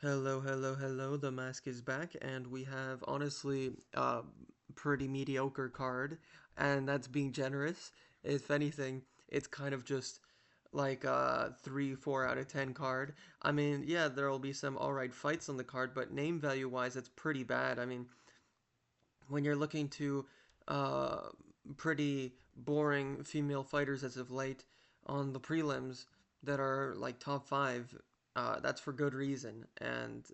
Hello, hello, hello. The mask is back, and we have honestly a pretty mediocre card, and that's being generous. If anything, it's kind of just like a 3, 4 out of 10 card. I mean, yeah, there will be some alright fights on the card, but name value wise, it's pretty bad. I mean, when you're looking to uh, pretty boring female fighters as of late on the prelims that are like top 5, that's for good reason. And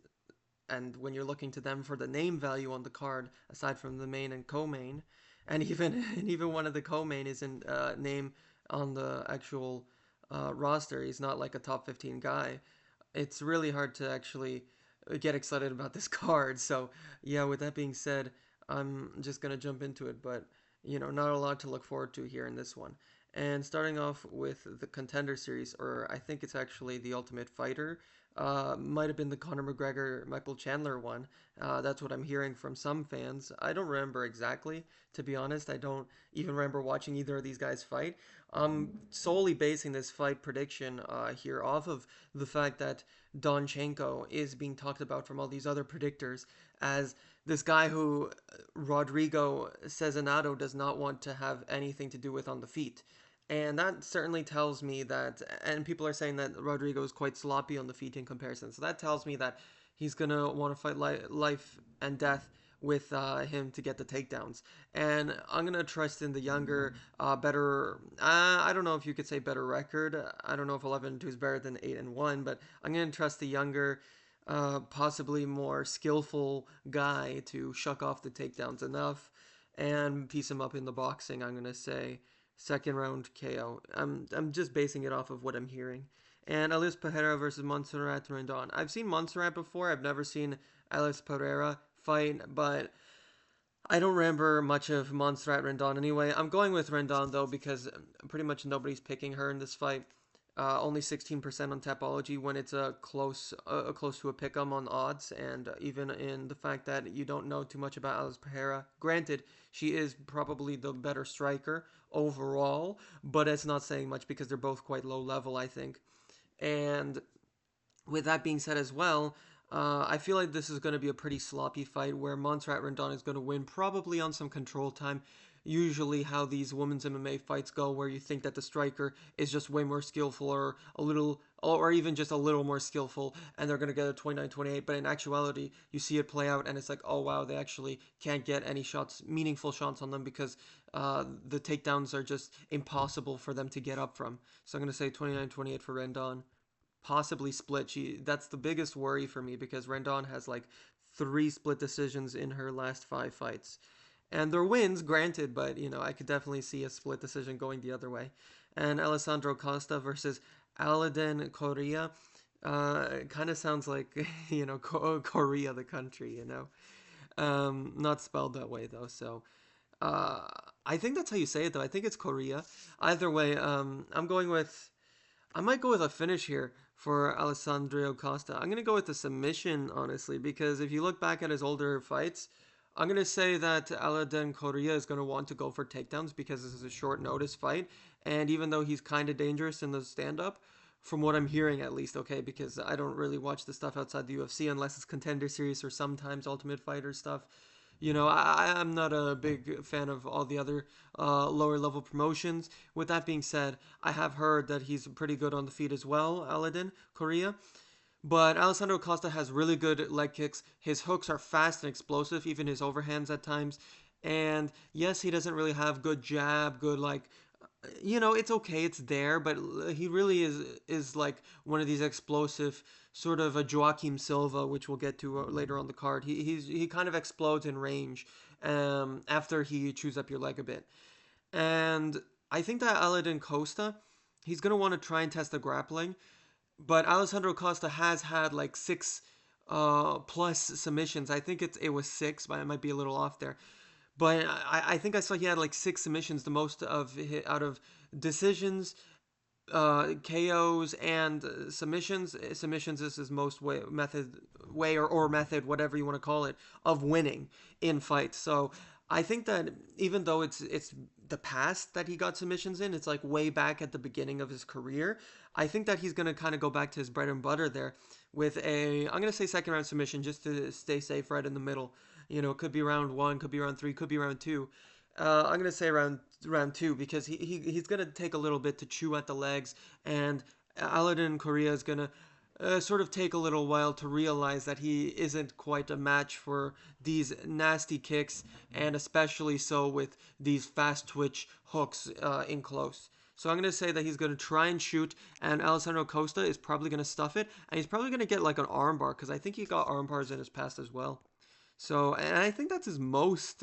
when you're looking to them for the name value on the card, aside from the main and co-main, and even and even one of the co-main isn't name on the actual roster. He's not like a top 15 guy. It's really hard to actually get excited about this card. So yeah, with that being said, I'm just gonna jump into it. But not a lot to look forward to here in this one. And starting off with the Contender Series, or I think it's actually the Ultimate Fighter, might have been the Conor McGregor Michael Chandler one. That's what I'm hearing from some fans. I don't remember exactly, to be honest. I don't even remember watching either of these guys fight. I'm solely basing this fight prediction here off of the fact that Donchenko is being talked about from all these other predictors as this guy who Rodrigo Cezinado does not want to have anything to do with on the feet. And that certainly tells me that, and people are saying that Rodrigo is quite sloppy on the feet in comparison. So that tells me that he's going to want to fight life and death with him to get the takedowns. And I'm going to trust in the younger, better, I don't know if you could say better record. I don't know if 11-2 is better than 8-1, but I'm going to trust the younger, possibly more skillful guy to shuck off the takedowns enough and piece him up in the boxing. I'm going to say second round KO. I'm just basing it off of what I'm hearing. And Alice Pereira versus Montserrat Rendon. I've seen Montserrat before. I've never seen Alice Pereira fight, but I don't remember much of Montserrat Rendon anyway. I'm going with Rendon though because pretty much nobody's picking her in this fight. Only 16% on Tapology when it's a close to a pick'em on odds, and even in the fact that you don't know too much about Alice Pereira. Granted, she is probably the better striker overall, but it's not saying much because they're both quite low level, I think. And with that being said as well, I feel like this is going to be a pretty sloppy fight where Montserrat Rendon is going to win probably on some control time. Usually, how these women's MMA fights go, where you think that the striker is just way more skillful or a little, or even just a little more skillful, and they're going to get a 29-28. But in actuality, you see it play out, and it's like, oh wow, they actually can't get any shots, meaningful shots on them because the takedowns are just impossible for them to get up from. So I'm going to say 29-28 for Rendon, possibly split. That's the biggest worry for me because Rendon has like 3 split decisions in her last 5 fights. And they're wins, granted, but I could definitely see a split decision going the other way. And Alessandro Costa versus Aladdin Correa. Kind of sounds like, Korea, the country. Not spelled that way, though. So uh, I think that's how you say it, though. I think it's Korea. Either way, I might go with a finish here for Alessandro Costa. I'm going to go with the submission, honestly, because if you look back at his older fights, I'm going to say that Aladdin Correa is going to want to go for takedowns because this is a short notice fight. And even though he's kind of dangerous in the stand up, from what I'm hearing at least, okay, because I don't really watch the stuff outside the UFC unless it's Contender Series or sometimes Ultimate Fighter stuff. I'm not a big fan of all the other lower level promotions. With that being said, I have heard that he's pretty good on the feet as well, Aladdin Korea. But Alessandro Costa has really good leg kicks. His hooks are fast and explosive, even his overhands at times. And yes, he doesn't really have good jab, good it's okay, it's there, but he really is like one of these explosive sort of a Joaquim Silva, which we'll get to later on the card. He kind of explodes in range after he chews up your leg a bit, and I think that Aladdin Costa, he's gonna want to try and test the grappling, but Alessandro Costa has had like 6 plus submissions. I think it was 6, but I might be a little off there. But I think I saw he had like 6 submissions, the most out of decisions, KOs, and submissions. Submissions is his most way or method, whatever you want to call it, of winning in fights. So I think that even though it's the past that he got submissions in, it's like way back at the beginning of his career. I think that he's gonna kind of go back to his bread and butter there, with I'm gonna say second round submission just to stay safe, right in the middle. It could be round one, could be round three, could be round two. I'm gonna say round two because he's gonna take a little bit to chew at the legs, and Aladdin Korea is gonna sort of take a little while to realize that he isn't quite a match for these nasty kicks, and especially so with these fast twitch hooks in close. So I'm going to say that he's going to try and shoot, and Alessandro Costa is probably going to stuff it, and he's probably going to get like an armbar, because I think he got arm bars in his past as well. So, and I think that's his most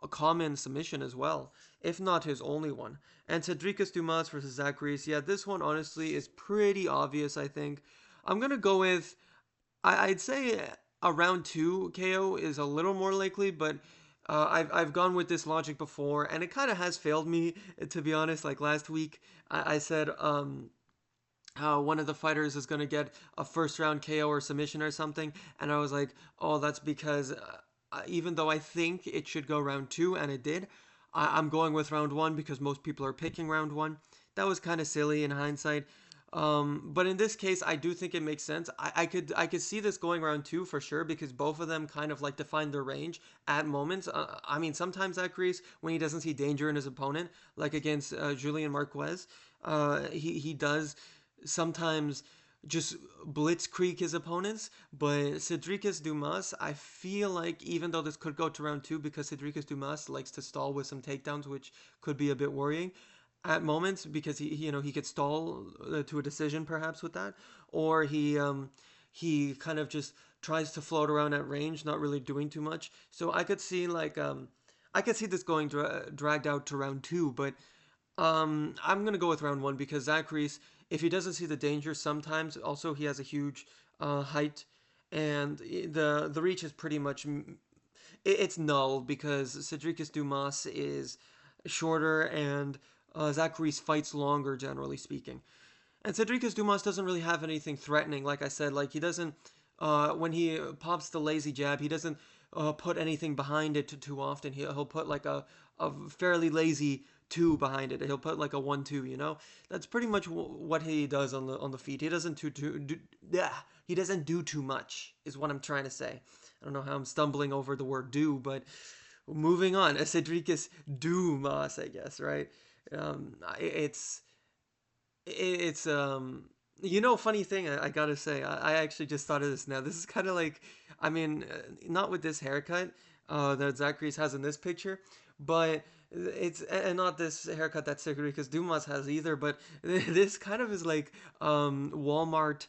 common submission as well, if not his only one. And Cedricus Dumas versus Zach Reese, yeah, this one honestly is pretty obvious, I think. I'm going to go with, I'd say a round two KO is a little more likely, but I've gone with this logic before, and it kind of has failed me, to be honest. Like last week, I said how one of the fighters is going to get a first round KO or submission or something, and I was like, oh, that's because even though I think it should go round two, and it did, I'm going with round one because most people are picking round one. That was kind of silly in hindsight. But in this case, I do think it makes sense. I could see this going round two for sure because both of them kind of like define their range at moments. I mean, sometimes that Greece when he doesn't see danger in his opponent, like against Julian Marquez, he does sometimes just blitzkrieg his opponents. But Cedricus Dumas, I feel like even though this could go to round two because Cedricus Dumas likes to stall with some takedowns, which could be a bit worrying at moments because he could stall to a decision perhaps with that, or he kind of just tries to float around at range, not really doing too much. So I could see I could see this going dragged out to round two, but I'm gonna go with round one because Zach Reese, if he doesn't see the danger, sometimes also he has a huge height, and the reach is pretty much it's null because Cedricus Dumas is shorter and Zach Reese fights longer, generally speaking. And Cedricus Dumas doesn't really have anything threatening, like I said. Like, he doesn't, when he pops the lazy jab, he doesn't put anything behind it too often. He'll put like a fairly lazy two behind it. He'll put like a 1-2. That's pretty much what he does on the feet. He doesn't yeah, he doesn't do too much, is what I'm trying to say. I don't know how I'm stumbling over the word do, but moving on. Cedricus Dumas, I guess, right? It's funny thing I gotta say, I actually just thought of this now. This is kind of like, I mean, not with this haircut that Zacharias has in this picture, but it's and not this haircut that Cedricus Dumas has either, but this kind of is like Walmart.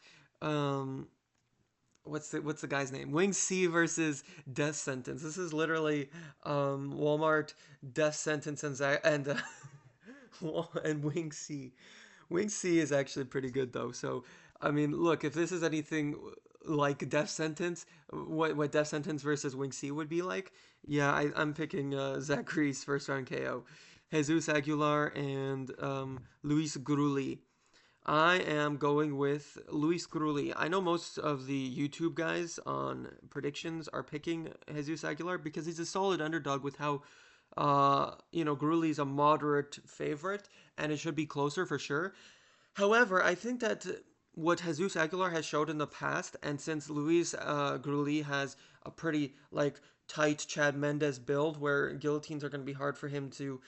What's the guy's name? Wing C versus Death Sentence. This is literally Walmart, Death Sentence, and Wing C. Wing C is actually pretty good though. So I mean, look, if this is anything like Death Sentence, what Death Sentence versus Wing C would be like, yeah, I'm picking Zach Reese first round KO, Jesus Aguilar and Luis Gruli. I am going with Luis Gruli. I know most of the YouTube guys on predictions are picking Jesus Aguilar because he's a solid underdog with how Gruli's a moderate favorite, and it should be closer for sure. However, I think that what Jesus Aguilar has showed in the past, and since Luis Gruli has a pretty like tight Chad Mendes build where guillotines are going to be hard for him to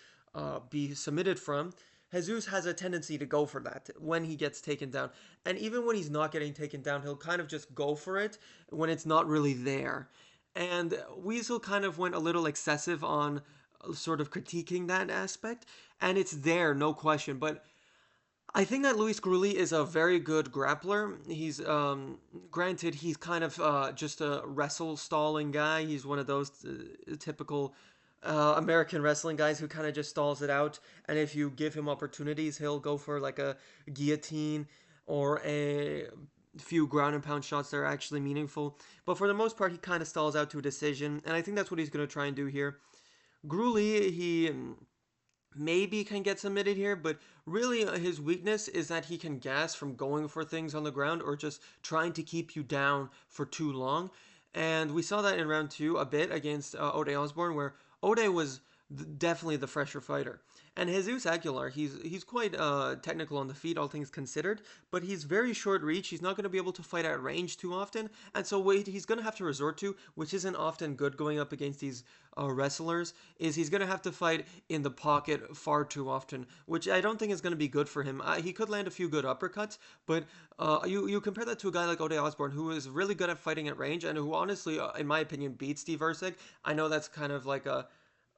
be submitted from, Jesus has a tendency to go for that when he gets taken down. And even when he's not getting taken down, he'll kind of just go for it when it's not really there. And Weasel kind of went a little excessive on sort of critiquing that aspect, and it's there, no question. But I think that Luis Gruli is a very good grappler. He's granted he's kind of just a wrestle stalling guy. He's one of those typical American wrestling guys who kind of just stalls it out. And if you give him opportunities, he'll go for like a guillotine or a few ground and pound shots that are actually meaningful. But for the most part, he kind of stalls out to a decision, and I think that's what he's going to try and do here. Gruli, he maybe can get submitted here, but really his weakness is that he can gas from going for things on the ground or just trying to keep you down for too long. And we saw that in round two a bit against Ode Osborne, where Ode was definitely the fresher fighter. And Jesus Aguilar, he's quite technical on the feet, all things considered, but he's very short reach. He's not going to be able to fight at range too often, and so what he's going to have to resort to, which isn't often good going up against these wrestlers, is he's going to have to fight in the pocket far too often, which I don't think is going to be good for him. He could land a few good uppercuts, but you compare that to a guy like Ode Osborne, who is really good at fighting at range, and who honestly, in my opinion, beats Steve Erceg. I know that's kind of like a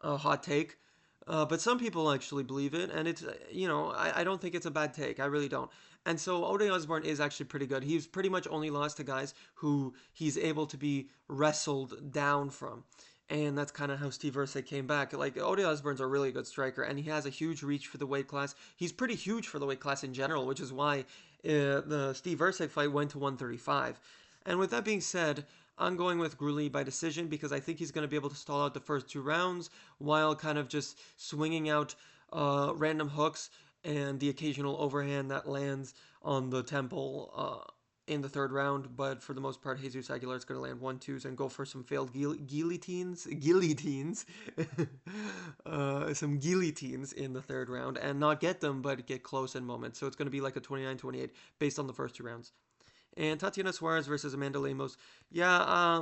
hot take, but some people actually believe it, and it's I don't think it's a bad take. I really don't. And so Ode Osborne is actually pretty good. He's pretty much only lost to guys who he's able to be wrestled down from. And that's kind of how Steve Erceg came back. Like, Ode Osborne's a really good striker, and he has a huge reach for the weight class. He's pretty huge for the weight class in general, which is why the Steve Erceg fight went to 135. And with that being said, I'm going with Gruli by decision because I think he's going to be able to stall out the first 2 rounds while kind of just swinging out random hooks and the occasional overhand that lands on the temple in the third round. But for the most part, Jesus Aguilar is going to land 1-2s and go for some failed guillotines, some guillotines in the third round and not get them, but get close in moments. So it's going to be like a 29-28 based on the first 2 rounds. And Tatiana Suarez versus Amanda Lemos. Yeah,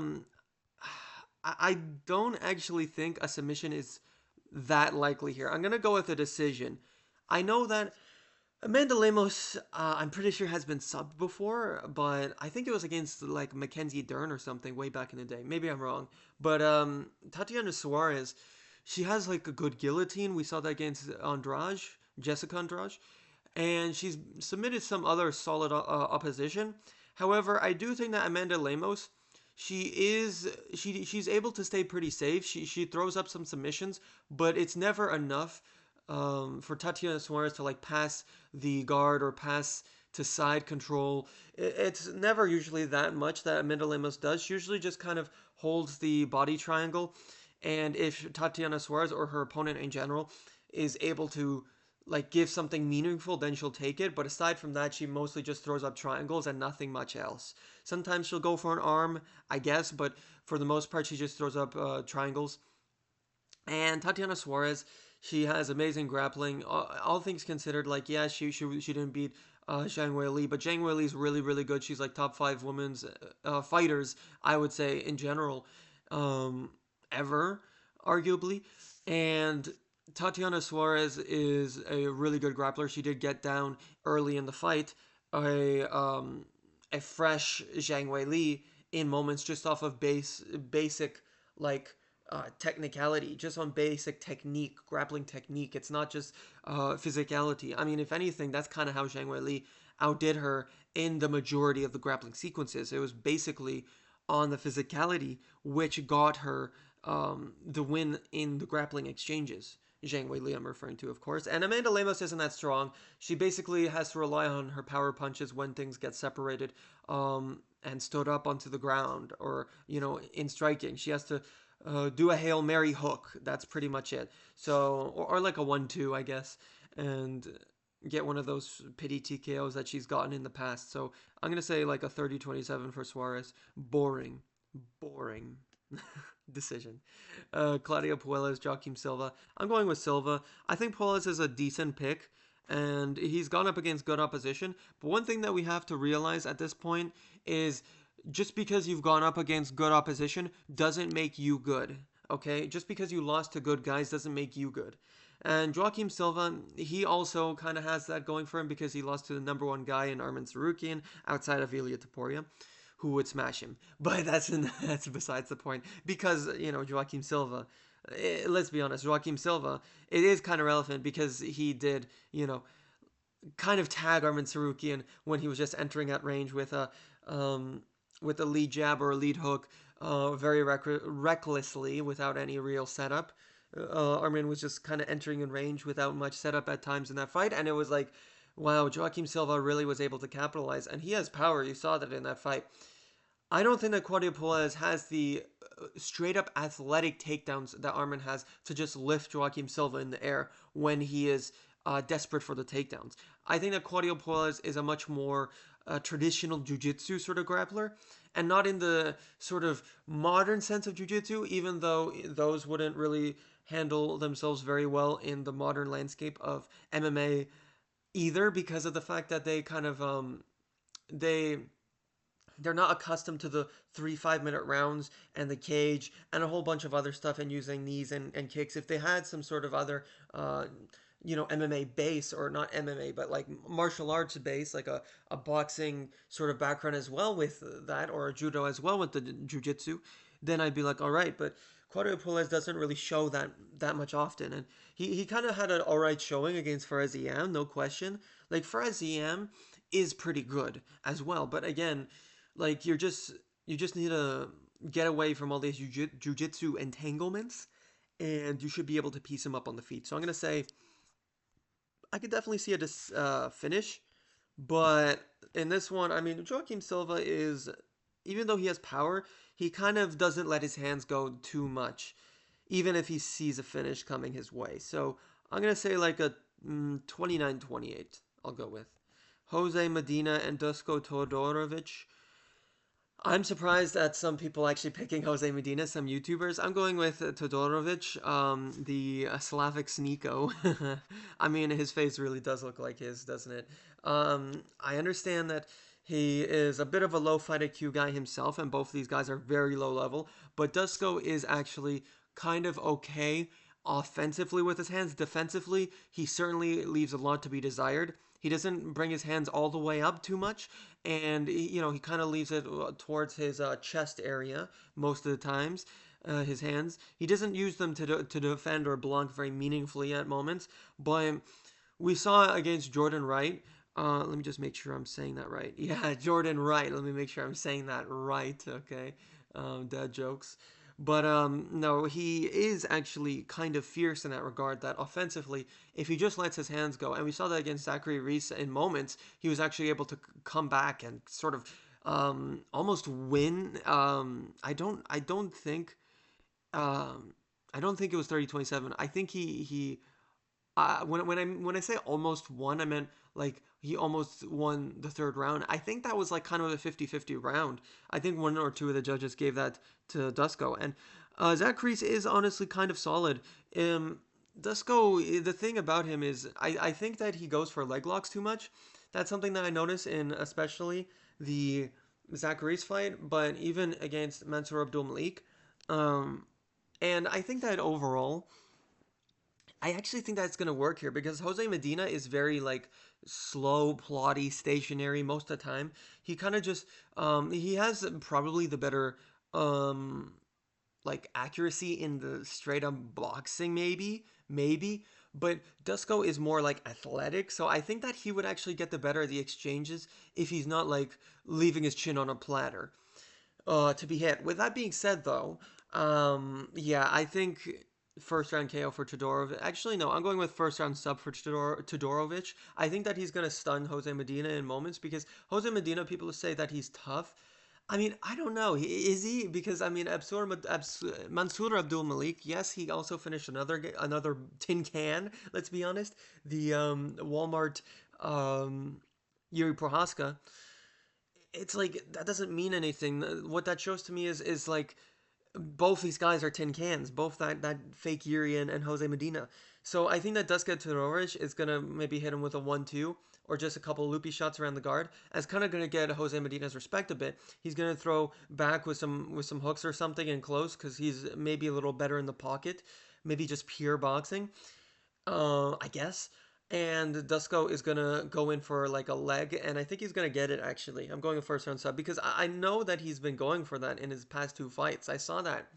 I don't actually think a submission is that likely here. I'm going to go with a decision. I know that Amanda Lemos, I'm pretty sure has been subbed before, but I think it was against like Mackenzie Dern or something way back in the day. Maybe I'm wrong. But Tatiana Suarez, she has like a good guillotine. We saw that against Andrade, Jessica Andrade. And she's submitted some other solid opposition. However, I do think that Amanda Lemos, she's able to stay pretty safe. She throws up some submissions, but it's never enough for Tatiana Suarez to like pass the guard or pass to side control. It's never usually that much that Amanda Lemos does. She usually just kind of holds the body triangle, and if Tatiana Suarez or her opponent in general is able to like give something meaningful, then she'll take it. But aside from that, she mostly just throws up triangles and nothing much else. Sometimes she'll go for an arm, I guess, but for the most part, she just throws up triangles. And Tatiana Suarez, she has amazing grappling. All things considered, like yeah, she didn't beat Zhang Weili, but Zhang Weili is really really good. She's like top 5 women's fighters, I would say in general, ever, arguably, and Tatiana Suarez is a really good grappler. She did get down early in the fight a fresh Zhang Weili in moments just off of basic like technicality, just on basic technique, grappling technique. It's not just physicality. I mean, if anything, that's kind of how Zhang Weili outdid her in the majority of the grappling sequences. It was basically on the physicality which got her the win in the grappling exchanges. Zhang Weili I'm referring to, of course. And Amanda Lemos isn't that strong. She basically has to rely on her power punches when things get separated and stood up onto the ground or, in striking. She has to do a Hail Mary hook. That's pretty much it. So, or like a 1-2, I guess, and get one of those pity TKOs that she's gotten in the past. So I'm going to say like a 30-27 for Suarez. Boring. Decision. Claudio Puelles, Joaquim Silva. I'm going with Silva. I think Puelles is a decent pick, and he's gone up against good opposition. But one thing that we have to realize at this point is just because you've gone up against good opposition doesn't make you good. Okay? Just because you lost to good guys doesn't make you good. And Joaquim Silva, he also kind of has that going for him because he lost to the number 1 guy in Arman Tsarukyan outside of Ilia Topuria, who would smash him. But that's besides the point. Because, Joaquim Silva, let's be honest, Joaquim Silva, it is kind of relevant because he did, kind of tag Arman Tsarukyan when he was just entering at range with a lead jab or a lead hook very recklessly without any real setup. Arman was just kind of entering in range without much setup at times in that fight, and it was like, wow, Joaquim Silva really was able to capitalize, and he has power. You saw that in that fight. I don't think that Claudio Puelles has the straight-up athletic takedowns that Arman has to just lift Joaquim Silva in the air when he is desperate for the takedowns. I think that Claudio Puelles is a much more traditional jiu-jitsu sort of grappler, and not in the sort of modern sense of jiu-jitsu, even though those wouldn't really handle themselves very well in the modern landscape of MMA either, because of the fact that they kind of they they're not accustomed to the 3 5 minute rounds and the cage and a whole bunch of other stuff and using knees and kicks. If they had some sort of other MMA base, or not MMA but like martial arts base, like a boxing sort of background as well with that, or a judo as well with the jiu-jitsu, then I'd be like, all right. But Claudio Puelles doesn't really show that much often, and he kind of had an all right showing against Fares Ziam, no question. Like Fares Ziam is pretty good as well, but again, like you just need to get away from all these jiu-jitsu entanglements, and you should be able to piece him up on the feet. So I'm gonna say I could definitely see a finish, but in this one, I mean, Joaquim Silva is, even though he has power, he kind of doesn't let his hands go too much, even if he sees a finish coming his way. So I'm gonna say like a 29-28. I'll go with Jose Medina and Dusko Todorovic. I'm surprised at some people actually picking Jose Medina, some YouTubers. I'm going with Todorovic, the Slavic Sneeko. I mean, his face really does look like his, doesn't it? I understand that he is a bit of a low fight IQ guy himself, and both of these guys are very low level, but Dusko is actually kind of okay offensively with his hands. Defensively, he certainly leaves a lot to be desired. He doesn't bring his hands all the way up too much, and he kind of leaves it towards his chest area most of the times. His hands, he doesn't use them to defend or block very meaningfully at moments. But we saw against Jordan Wright. Let me just make sure I'm saying that right. Yeah, Jordan Wright. Let me make sure I'm saying that right. Okay, dad jokes. But no, he is actually kind of fierce in that regard. That offensively, if he just lets his hands go, and we saw that against Zachary Reese in moments, he was actually able to come back and sort of almost win. Um, I don't think it was 30-27. I think he when I say almost won, I meant like he almost won the third round. I think that was like kind of a 50-50 round. I think one or two of the judges gave that to Dusko, and Zach Reese is honestly kind of solid. Dusko, the thing about him is I think that he goes for leg locks too much. That's something that I notice in especially the Zach Reese fight, but even against Mansour Abdul Malik. Um, and I think that overall, I actually think that's gonna work here because Jose Medina is very like slow, plotty, stationary most of the time. He kind of just he has probably the better um like accuracy in the straight up boxing, maybe, but Dusko is more like athletic, so I think that he would actually get the better of the exchanges if he's not like leaving his chin on a platter to be hit. With that being said, though, yeah, I think first round KO for Todorovic. Actually, no, I'm going with first round sub for Todorovic. I think that he's going to stun Jose Medina in moments because Jose Medina, people say that he's tough. I mean, I don't know. Is he? Because I mean, Mansour Abdul Malik. Yes, he also finished another tin can. Let's be honest. The Walmart Yuri Prohaska. It's like that doesn't mean anything. What that shows to me is like both these guys are tin cans, both that fake Yuri and Jose Medina. So I think that Duska Todorovic is gonna maybe hit him with a 1-2 or just a couple loopy shots around the guard. As kind of gonna get Jose Medina's respect a bit. He's gonna throw back with some hooks or something in close because he's maybe a little better in the pocket, maybe just pure boxing. I guess. And Dusko is gonna go in for like a leg, and I think he's gonna get it. Actually, I'm going a first round sub because I know that he's been going for that in his past two fights. I saw that,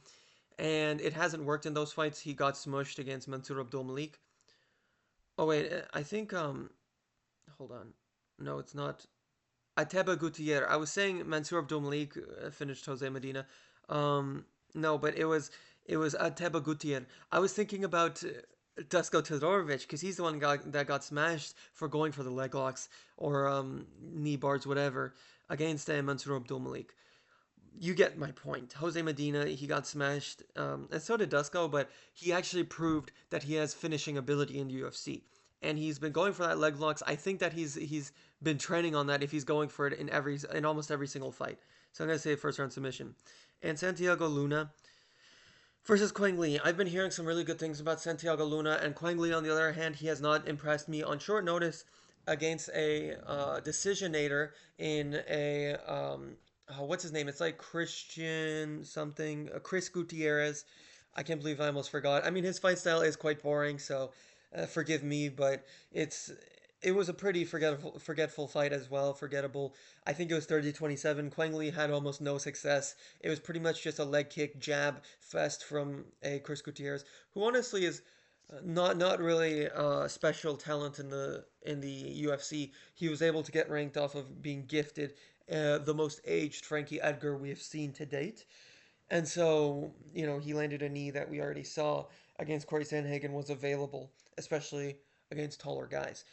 and it hasn't worked in those fights. He got smushed against Mansour Abdul Malik. Oh wait, I think hold on, no, it's not Ateba Gutierrez. I was saying Mansour Abdul Malik finished Jose Medina. No, but it was Ateba Gutierrez. I was thinking about Dusko Todorovic because he's the one that got smashed for going for the leg locks or knee bars, whatever, against Mansour Abdul Malik. You get my point. Jose Medina, he got smashed, and so did Dusko, but he actually proved that he has finishing ability in the UFC. And he's been going for that leg locks. I think that he's been training on that if he's going for it in almost every single fight. So I'm gonna say first round submission. And Santiago Luna versus Quang Lee. I've been hearing some really good things about Santiago Luna, and Quang Lee, on the other hand, he has not impressed me on short notice against a decisionator in a what's his name? It's like Christian something, Chris Gutierrez. I can't believe I almost forgot. I mean, his fight style is quite boring, so forgive me, but it's it was a pretty forgetful fight as well. Forgettable. I think it was 30-27. Quang Lee had almost no success. It was pretty much just a leg kick jab fest from a Chris Gutierrez, who honestly is not really special talent in the UFC. He was able to get ranked off of being gifted the most aged Frankie Edgar we have seen to date. And so, he landed a knee that we already saw against Corey Sandhagen was available, especially against taller guys.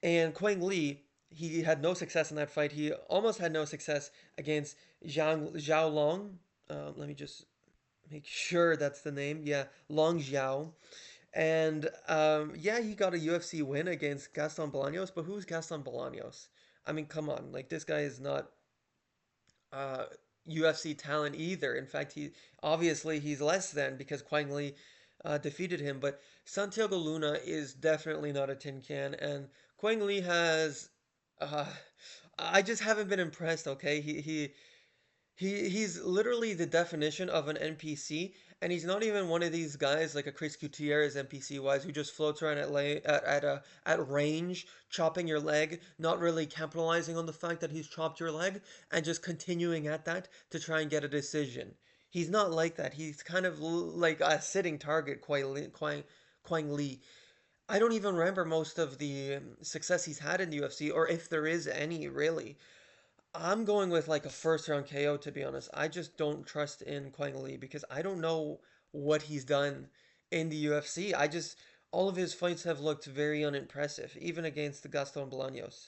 And Quang Lee, he had no success in that fight. He almost had no success against Zhao Long. Let me just make sure that's the name. Yeah, Long Zhao. And yeah, he got a UFC win against Gaston Bolaños, but who's Gaston Bolaños? I mean, come on, like this guy is not uh, UFC talent either. In fact, he obviously he's less than because Quang Lee defeated him. But Santiago Luna is definitely not a tin can, and Quang Lee has. Uh, I just haven't been impressed. Okay, he's literally the definition of an NPC, and he's not even one of these guys like a Chris Gutierrez NPC wise who just floats around at range, chopping your leg, not really capitalizing on the fact that he's chopped your leg, and just continuing at that to try and get a decision. He's not like that. He's kind of like a sitting target, Quang Lee. I don't even remember most of the success he's had in the UFC, or if there is any really. I'm going with like a first round KO to be honest. I just don't trust in Quang Lee because I don't know what he's done in the UFC. I just all of his fights have looked very unimpressive, even against the Gaston Bolaños.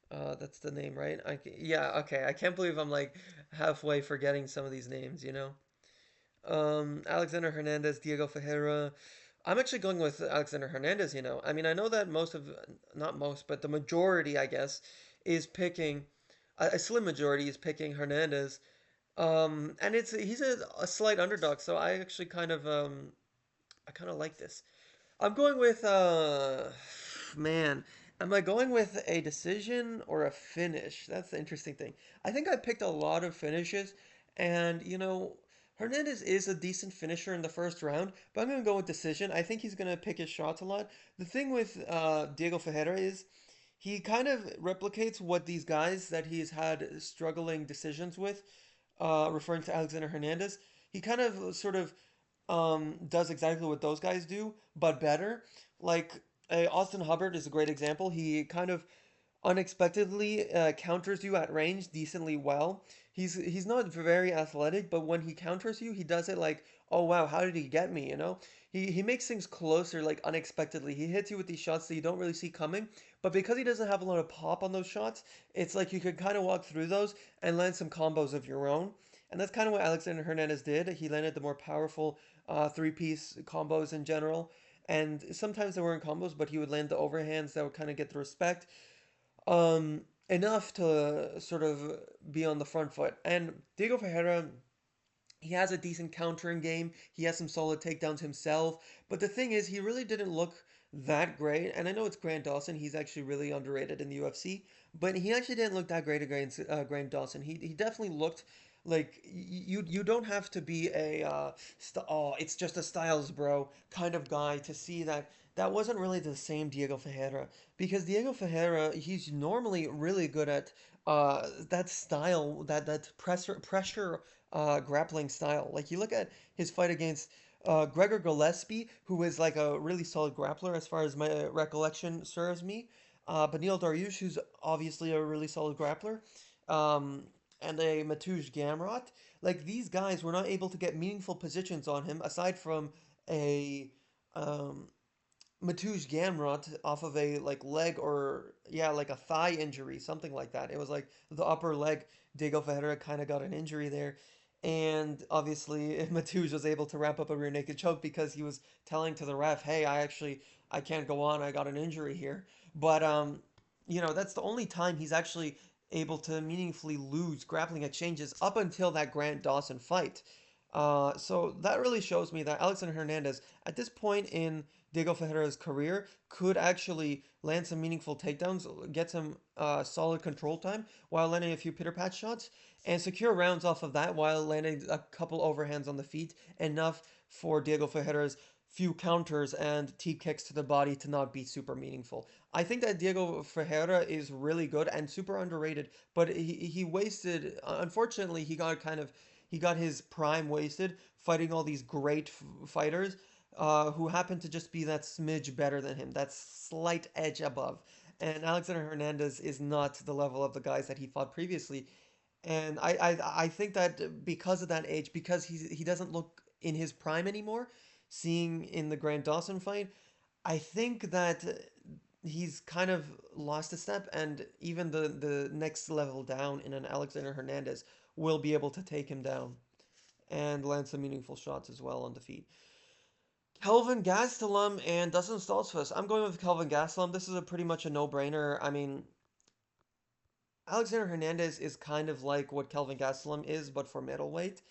That's the name, right? Yeah, okay. I can't believe I'm like halfway forgetting some of these names. Alexander Hernandez, Diego Ferreira. I'm actually going with Alexander Hernandez. I mean, I know that not most, but the majority, I guess, is picking, a slim majority is picking Hernandez. And he's a slight underdog, so I kind of like this. I'm going with man, am I going with a decision or a finish? That's the interesting thing. I think I picked a lot of finishes, and Hernandez is a decent finisher in the first round, but I'm gonna go with decision. I think he's gonna pick his shots a lot. The thing with Diego Ferreira is he kind of replicates what these guys that he's had struggling decisions with, referring to Alexander Hernandez. He kind of sort of does exactly what those guys do, but better. Like Austin Hubbard is a great example. He kind of unexpectedly counters you at range decently well. He's not very athletic, but when he counters you, he does it like, oh wow, how did he get me? He makes things closer like unexpectedly. He hits you with these shots that you don't really see coming, but because he doesn't have a lot of pop on those shots, it's like you could kind of walk through those and land some combos of your own. And that's kind of what Alexander Hernandez did. He landed the more powerful three-piece combos in general. And sometimes they weren't combos, but he would land the overhands that would kind of get the respect enough to sort of be on the front foot. And Diego Ferreira, he has a decent countering game. He has some solid takedowns himself. But the thing is, he really didn't look that great. And I know it's Grant Dawson. He's actually really underrated in the UFC. But he actually didn't look that great against Grant Dawson. He definitely looked like you don't have to be a oh, it's just a Styles bro kind of guy to see that that wasn't really the same Diego Ferreira, because Diego Ferreira, he's normally really good at that style, that pressure grappling style. Like you look at his fight against Gregor Gillespie, who is like a really solid grappler as far as my recollection serves me. Benil Dariush, who's obviously a really solid grappler. Um, and a Mateusz Gamrot. Like these guys were not able to get meaningful positions on him aside from a um, Mateusz Gamrot off of a like leg, or yeah, like a thigh injury, something like that. It was like the upper leg. Diego Ferreira kind of got an injury there. And obviously, Mateusz was able to wrap up a rear naked choke because he was telling to the ref, "Hey, I can't go on. I got an injury here." But that's the only time he's actually able to meaningfully lose grappling exchanges up until that Grant Dawson fight. So that really shows me that Alexander Hernandez, at this point in Diego Ferreira's career, could actually land some meaningful takedowns, get some solid control time while landing a few pitter patch shots, and secure rounds off of that while landing a couple overhands on the feet, enough for Diego Ferreira's few counters and T kicks to the body to not be super meaningful. I think that Diego Ferreira is really good and super underrated, but he wasted. Unfortunately, he got his prime wasted fighting all these great fighters who happen to just be that smidge better than him, that slight edge above. And Alexander Hernandez is not the level of the guys that he fought previously. And I think that because of that age, because he doesn't look in his prime anymore, seeing in the Grant Dawson fight, I think that he's kind of lost a step, and even the next level down in an Alexander Hernandez will be able to take him down and land some meaningful shots as well on the feet. Kelvin Gastelum and Dustin Stoltzfus. I'm going with Kelvin Gastelum. This is a pretty much a no-brainer. I mean, Alexander Hernandez is kind of like what Kelvin Gastelum is, but for middleweight.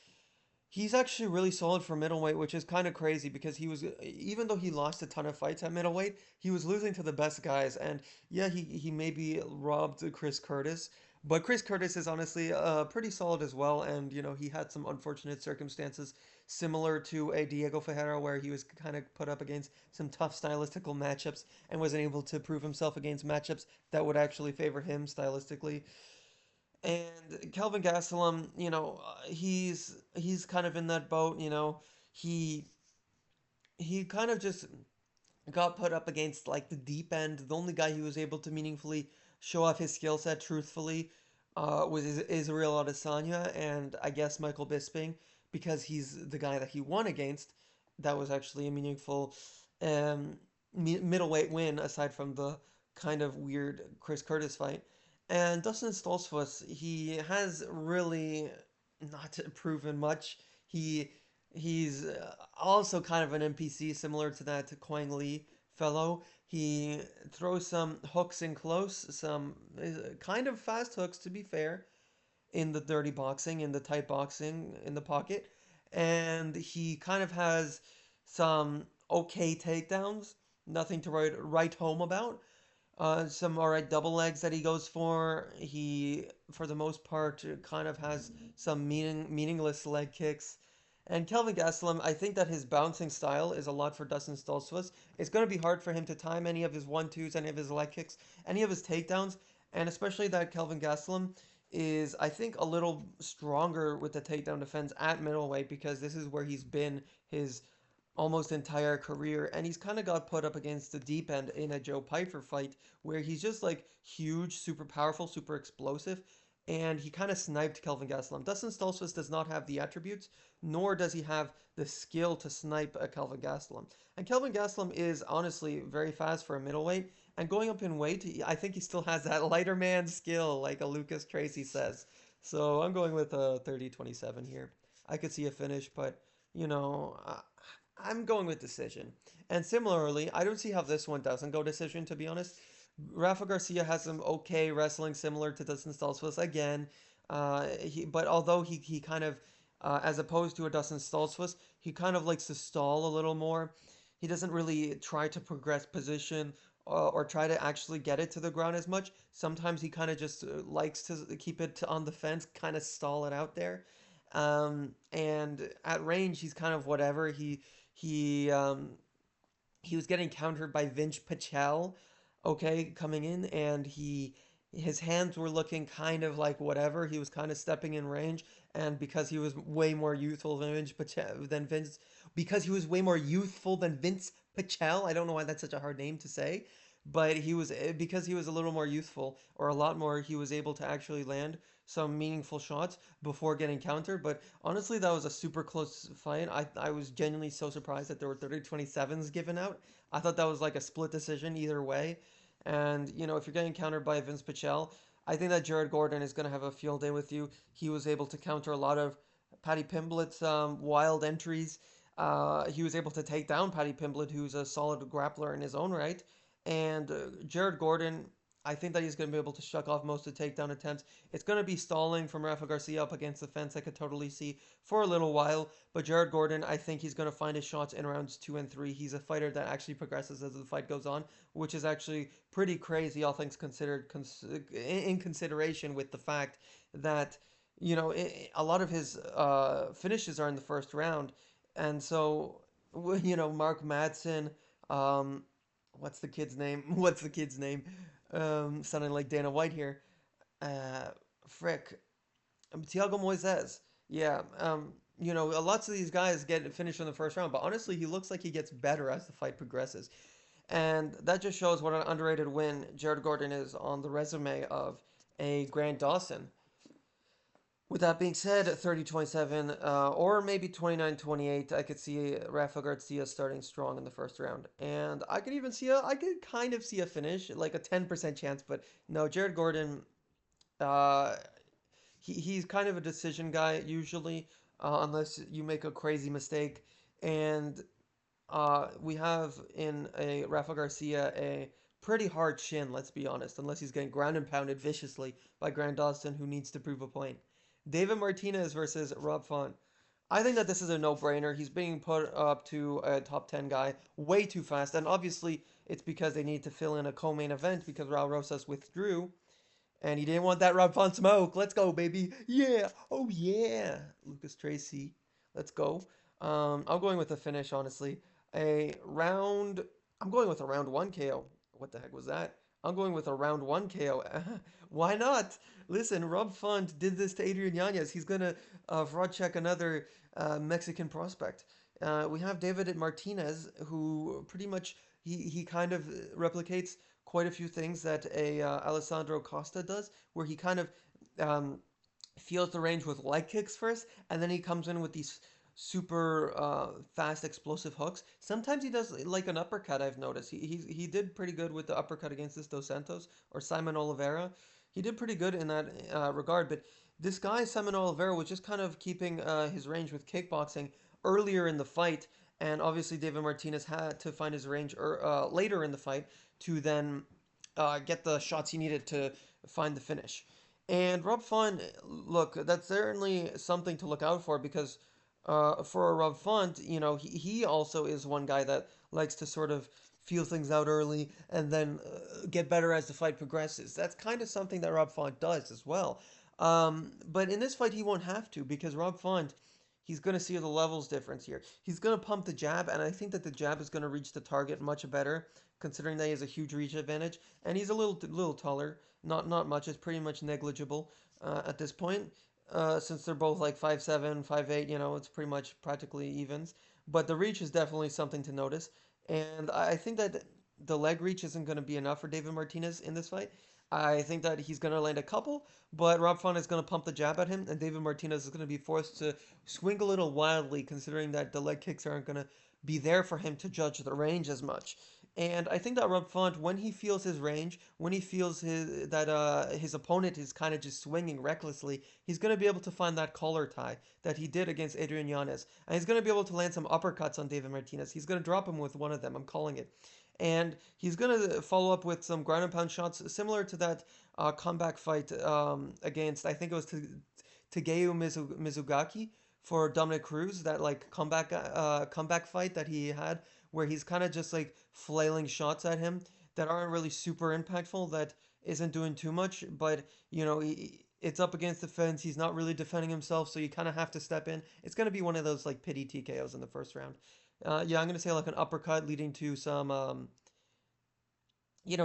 He's actually really solid for middleweight, which is kind of crazy because he was, even though he lost a ton of fights at middleweight, he was losing to the best guys. And yeah, he maybe robbed Chris Curtis, but Chris Curtis is honestly pretty solid as well. And, you know, he had some unfortunate circumstances similar to a Diego Ferreira where he was kind of put up against some tough stylistical matchups and wasn't able to prove himself against matchups that would actually favor him stylistically. And Kelvin Gastelum, you know, he's kind of in that boat. You know, he he kind of just got put up against like the deep end. The only guy who was able to meaningfully show off his skill set truthfully was Israel Adesanya and I guess Michael Bisping because he's the guy that he won against. That was actually a meaningful um, middleweight win aside from the kind of weird Chris Curtis fight. And Dustin Stoltzfus, he has really not proven much. He's also kind of an NPC similar to that Quang Lee fellow. He throws some hooks in close, some kind of fast hooks to be fair, in the dirty boxing, in the tight boxing, in the pocket. And he kind of has some okay takedowns, nothing to write home about. Some alright double legs that he goes for. He, for the most part, kind of has some meaningless leg kicks. And Kelvin Gastelum, I think that his bouncing style is a lot for Dustin Stoltzfus. It's going to be hard for him to time any of his 1-2s, any of his leg kicks, any of his takedowns, and especially that Kelvin Gastelum is, I think, a little stronger with the takedown defense at middleweight because this is where he's been his almost entire career, and he's kind of got put up against the deep end in a Joe Pyfer fight where he's just like huge, super powerful, super explosive, and he kind of sniped Kelvin Gastelum. Dustin Stoltzfus does not have the attributes, nor does he have the skill to snipe a Kelvin Gastelum. And Kelvin Gastelum is honestly very fast for a middleweight, and going up in weight, I think he still has that lighter man skill, like a Lucas Tracy says. So I'm going with a 30-27 here. I could see a finish, but you know, I'm going with decision. And similarly, I don't see how this one doesn't go decision, to be honest. Rafa Garcia has some okay wrestling similar to Dustin Stoltzfus again. But although he kind of, as opposed to a Dustin Stoltzfus, he kind of likes to stall a little more. He doesn't really try to progress position or try to actually get it to the ground as much. Sometimes he kind of just likes to keep it on the fence, kind of stall it out there. And at range, he's kind of whatever. He he was getting countered by Vince Pichel, okay, coming in, and his hands were looking kind of like whatever. He was kind of stepping in range, and because he was way more youthful than Vince, because he was way more youthful than Vince Pichel. I don't know why that's such a hard name to say, but he was because he was a little more youthful or a lot more. He was able to actually land some meaningful shots before getting countered. But honestly, that was a super close fight. I was genuinely so surprised that there were 30-27s given out. I thought that was like a split decision either way. And, you know, if you're getting countered by Vince Pichel, I think that Jared Gordon is going to have a field day with you. He was able to counter a lot of Paddy Pimblett's wild entries. He was able to take down Paddy Pimblett, who's a solid grappler in his own right. And Jared Gordon, I think that he's going to be able to shuck off most of the takedown attempts. It's going to be stalling from Rafa Garcia up against the fence. I could totally see for a little while. But Jared Gordon, I think he's going to find his shots in rounds 2 and 3. He's a fighter that actually progresses as the fight goes on, which is actually pretty crazy, all things considered, in consideration with the fact that a lot of his finishes are in the first round, and so Mark Madsen, um, what's the kid's name? What's the kid's name? Sounding like Dana White here. Uh, Frick. Thiago Moises. Yeah. Lots of these guys get finished in the first round, but honestly, he looks like he gets better as the fight progresses. And that just shows what an underrated win Jared Gordon is on the resume of a Grant Dawson. With that being said, 30-27, or maybe 29-28, I could see Rafa Garcia starting strong in the first round. And I could kind of see a finish, like a 10% chance, but no, Jared Gordon, uh, he's kind of a decision guy usually, unless you make a crazy mistake. And we have in a Rafa Garcia a pretty hard shin, let's be honest, unless he's getting ground and pounded viciously by Grant Dawson, who needs to prove a point. David Martinez versus Rob Font. I think that this is a no-brainer. He's being put up to a top 10 guy way too fast, and obviously it's because they need to fill in a co-main event because Raul Rosas withdrew, and he didn't want that Rob Font smoke. Let's go, baby. Yeah. Oh, yeah. Lucas Tracy. Let's go. I'm going with a finish, honestly. A round. I'm going with a round one KO. What the heck was that? I'm going with a round one KO. Why not? Listen, Rob Font did this to Adrian Yanez. He's gonna fraud check another Mexican prospect. We have David Martinez, who pretty much he kind of replicates quite a few things that a Alessandro Costa does, where he kind of um, feels the range with leg kicks first, and then he comes in with these super fast explosive hooks. Sometimes he does like an uppercut. I've noticed he did pretty good with the uppercut against this Dos Santos or Simon Oliveira. He did pretty good in that regard, but this guy Simon Oliveira was just kind of keeping his range with kickboxing earlier in the fight, and obviously David Martinez had to find his range later in the fight to then get the shots he needed to find the finish. And Rob Font, look, that's certainly something to look out for because for Rob Font, he also is one guy that likes to sort of feel things out early and then get better as the fight progresses. That's kind of something that Rob Font does as well. But in this fight, he won't have to because Rob Font, he's going to see the levels difference here. He's going to pump the jab, and I think that the jab is going to reach the target much better, considering that he has a huge reach advantage, and he's a little taller. Not much. It's pretty much negligible at this point, since they're both like 5'7", 5'8". It's pretty much practically evens. But the reach is definitely something to notice, and I think that the leg reach isn't going to be enough for David Martinez in this fight. I think that he's going to land a couple, but Rob Font is going to pump the jab at him, and David Martinez is going to be forced to swing a little wildly, considering that the leg kicks aren't going to be there for him to judge the range as much. And I think that Rob Font, when he feels his range, when he feels his opponent is kind of just swinging recklessly, he's going to be able to find that collar tie that he did against Adrian Yanez. And he's going to be able to land some uppercuts on David Martinez. He's going to drop him with one of them. I'm calling it. And he's going to follow up with some ground and pound shots similar to that comeback fight against, I think it was Tegeu Mizugaki for Dominic Cruz, that like comeback fight that he had where he's kind of just like flailing shots at him that aren't really super impactful, that isn't doing too much, but it's up against the fence. He's not really defending himself, so you kind of have to step in. It's going to be one of those like pity TKOs in the first round. Yeah, I'm going to say like an uppercut leading to some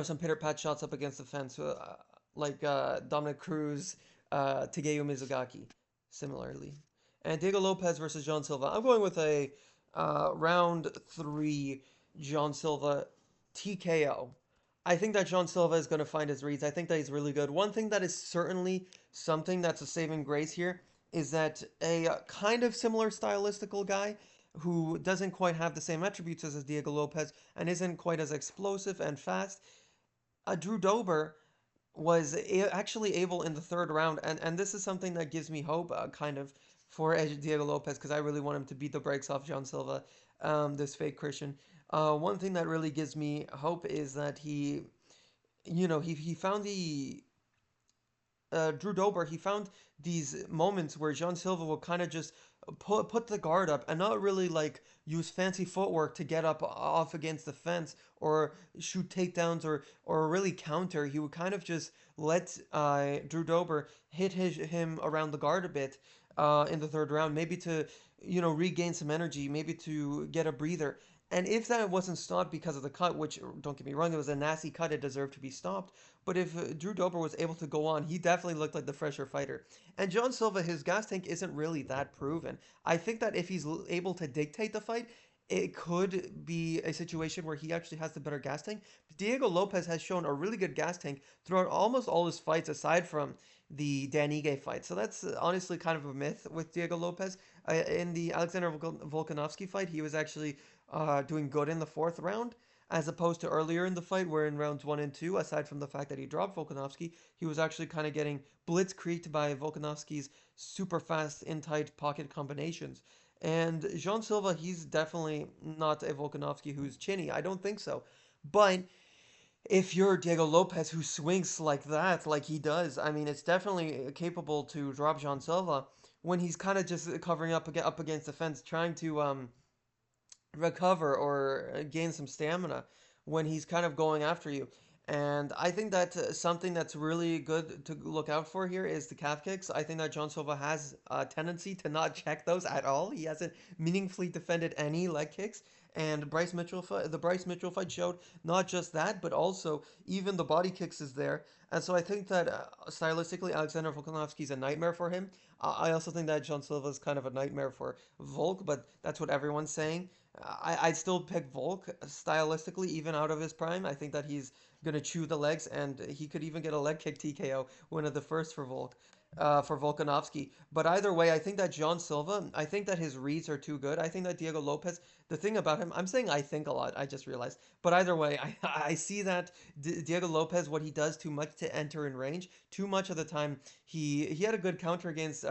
some pitter pat shots up against the fence, like Dominic Cruz, Tegeu Mizugaki, similarly. And Diego Lopez versus John Silva. I'm going with a round three John Silva TKO. I think that John Silva is going to find his reads. I think that he's really good. One thing that is certainly something that's a saving grace here is that a kind of similar stylistical guy who doesn't quite have the same attributes as Diego Lopez and isn't quite as explosive and fast, Drew Dober was actually able in the third round, and this is something that gives me hope, kind of, for Diego Lopez, because I really want him to beat the brakes off John Silva, this fake Christian. One thing that really gives me hope is that he found the Drew Dober, he found these moments where Jean Silva will kind of just put the guard up and not really like use fancy footwork to get up off against the fence or shoot takedowns or really counter. He would kind of just let Drew Dober hit him around the guard a bit in the third round, maybe to regain some energy, maybe to get a breather. And if that wasn't stopped because of the cut, which don't get me wrong, it was a nasty cut, it deserved to be stopped. But if Drew Dober was able to go on, he definitely looked like the fresher fighter. And John Silva, his gas tank isn't really that proven. I think that if he's able to dictate the fight, it could be a situation where he actually has the better gas tank. Diego Lopez has shown a really good gas tank throughout almost all his fights, aside from the Dan Ige fight. So that's honestly kind of a myth with Diego Lopez. In the Alexander Volkanovski fight, he was actually doing good in the fourth round, as opposed to earlier in the fight, where in rounds one and two, aside from the fact that he dropped Volkanovski, he was actually kind of getting blitzkrieged by Volkanovski's super fast in tight pocket combinations. And Jean Silva, he's definitely not a Volkanovski who's chinny. I don't think so. But if you're Diego Lopez who swings like that, like he does, I mean, it's definitely capable to drop Jean Silva when he's kind of just covering up against the fence, trying to recover or gain some stamina when he's kind of going after you. And I think that something that's really good to look out for here is the calf kicks. I think that John Silva has a tendency to not check those at all. He hasn't meaningfully defended any leg kicks. And the Bryce Mitchell fight showed not just that, but also even the body kicks is there. And so I think that stylistically, Alexander Volkanovski is a nightmare for him. I also think that John Silva is kind of a nightmare for Volk, but that's what everyone's saying. I'd still pick Volk stylistically, even out of his prime. I think that he's going to chew the legs, and he could even get a leg kick TKO, one of the first for Volk, for Volkanovski. But either way, I think that John Silva, I think that his reads are too good. I think that Diego Lopez, the thing about him, I'm saying I think a lot, I just realized. But either way, I see that Diego Lopez, what he does too much to enter in range, too much of the time, he had a good counter against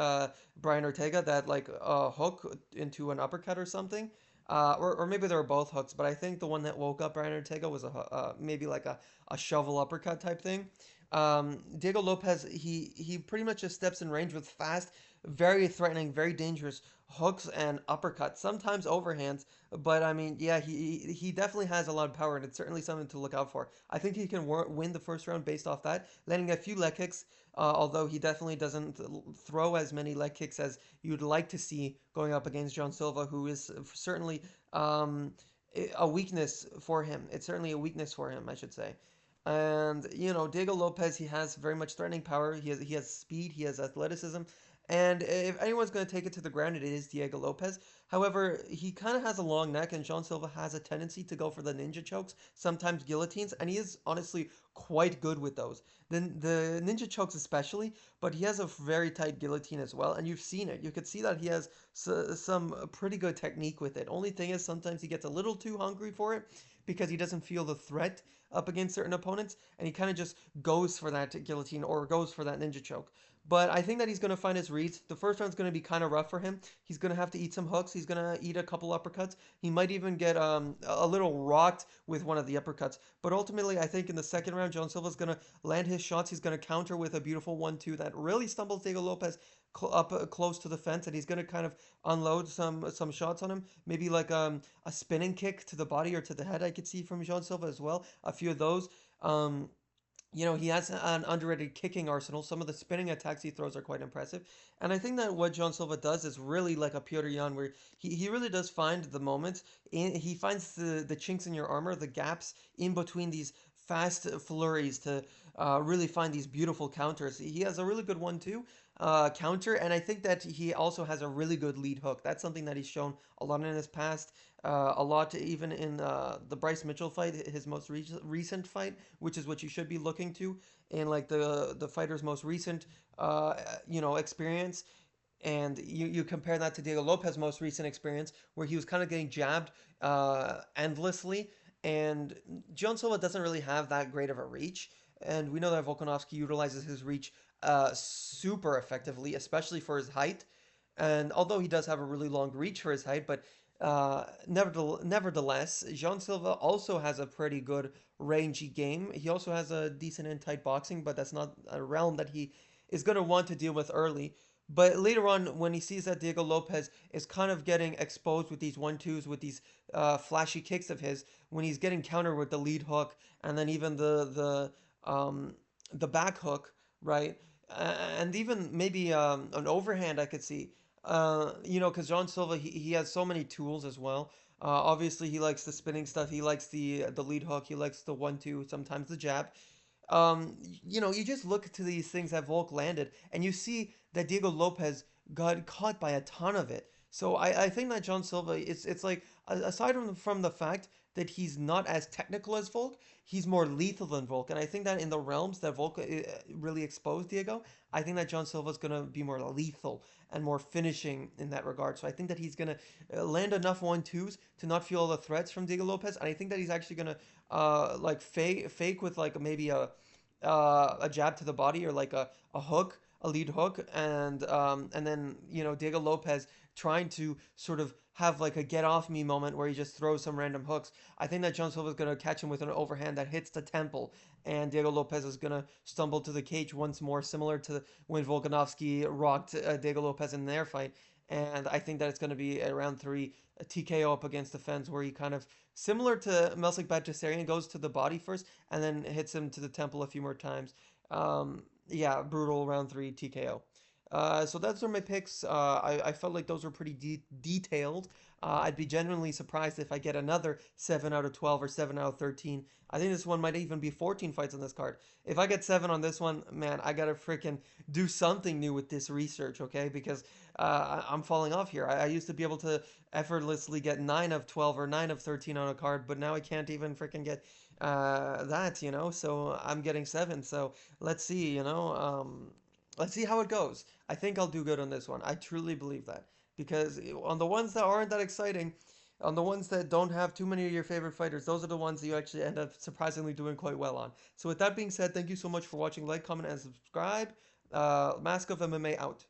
Brian Ortega, that like hook into an uppercut or something. Or maybe they were both hooks, but I think the one that woke up Brian Ortega was maybe like a shovel uppercut type thing. Diego Lopez, he pretty much just steps in range with fast, very threatening, very dangerous hooks and uppercuts, sometimes overhands. But I mean, yeah, he definitely has a lot of power, and it's certainly something to look out for. I think he can win the first round based off that, landing a few leg kicks. Although he definitely doesn't throw as many leg kicks as you'd like to see going up against John Silva, who is certainly a weakness for him. It's certainly a weakness for him, I should say. And Diego Lopez, he has very much threatening power. He has speed. He has athleticism. And if anyone's going to take it to the ground, it is Diego Lopez. However, he kind of has a long neck, and Jean Silva has a tendency to go for the ninja chokes, sometimes guillotines, and he is honestly quite good with those. The ninja chokes especially, but he has a very tight guillotine as well, and you've seen it. You could see that he has some pretty good technique with it. Only thing is, sometimes he gets a little too hungry for it because he doesn't feel the threat up against certain opponents, and he kind of just goes for that guillotine or goes for that ninja choke. But I think that he's going to find his reads. The first round's going to be kind of rough for him. He's going to have to eat some hooks. He's going to eat a couple uppercuts. He might even get a little rocked with one of the uppercuts. But ultimately, I think in the second round, Joan Silva's going to land his shots. He's going to counter with a beautiful 1-2 that really stumbles Diego Lopez up close to the fence, and he's going to kind of unload some shots on him. Maybe like a spinning kick to the body or to the head I could see from Joan Silva as well. A few of those. He has an underrated kicking arsenal. Some of the spinning attacks he throws are quite impressive. And I think that what John Silva does is really like a Piotr Jan, where he really does find the moments. He finds the chinks in your armor, the gaps in between these fast flurries to really find these beautiful counters. He has a really good one too, counter, and I think that he also has a really good lead hook. That's something that he's shown a lot in his past, a lot even in the Bryce Mitchell fight, his most recent fight, which is what you should be looking to in like the fighter's most recent experience. And you compare that to Diego Lopez's most recent experience, where he was kind of getting jabbed endlessly, and John Silva doesn't really have that great of a reach. And we know that Volkanovski utilizes his reach super effectively, especially for his height. And although he does have a really long reach for his height, but nevertheless, Jean Silva also has a pretty good rangy game. He also has a decent in tight boxing, but that's not a realm that he is going to want to deal with early. But later on, when he sees that Diego Lopez is kind of getting exposed with these 1-2s, with these flashy kicks of his, when he's getting countered with the lead hook and then even the back hook, right? And even maybe an overhand I could see. Because John Silva, he has so many tools as well. Obviously, he likes the spinning stuff. He likes the lead hook. He likes the 1-2. Sometimes the jab. You just look to these things that Volk landed, and you see that Diego Lopez got caught by a ton of it. So I think that John Silva, it's like aside from the fact that he's not as technical as Volk, he's more lethal than Volk. And I think that in the realms that Volk really exposed Diego, I think that John Silva is gonna be more lethal and more finishing in that regard. So I think that he's gonna land enough 1-2s to not feel the threats from Diego Lopez, and I think that he's actually gonna like fake with like maybe a jab to the body or like a hook, a lead hook, and then Diego Lopez trying to sort of have like a get off me moment where he just throws some random hooks. I think that John Silva is going to catch him with an overhand that hits the temple, and Diego Lopez is going to stumble to the cage once more, similar to when Volkanovski rocked Diego Lopez in their fight. And I think that it's going to be a round three, a TKO up against the fence, where he kind of, similar to Melsik Bajtasarian, goes to the body first and then hits him to the temple a few more times. Yeah, brutal round three TKO. So those are my picks. I felt like those were pretty detailed. I'd be genuinely surprised if I get another 7 out of 12 or 7 out of 13. I think this one might even be 14 fights on this card. If I get 7 on this one, man, I gotta freaking do something new with this research, okay? Because I'm falling off here. I used to be able to effortlessly get 9 of 12 or 9 of 13 on a card, but now I can't even freaking get that. So I'm getting 7. So let's see, let's see how it goes. I think I'll do good on this one. I truly believe that. Because on the ones that aren't that exciting, on the ones that don't have too many of your favorite fighters, those are the ones that you actually end up surprisingly doing quite well on. So with that being said, thank you so much for watching. Like, comment, and subscribe. Mask of MMA out.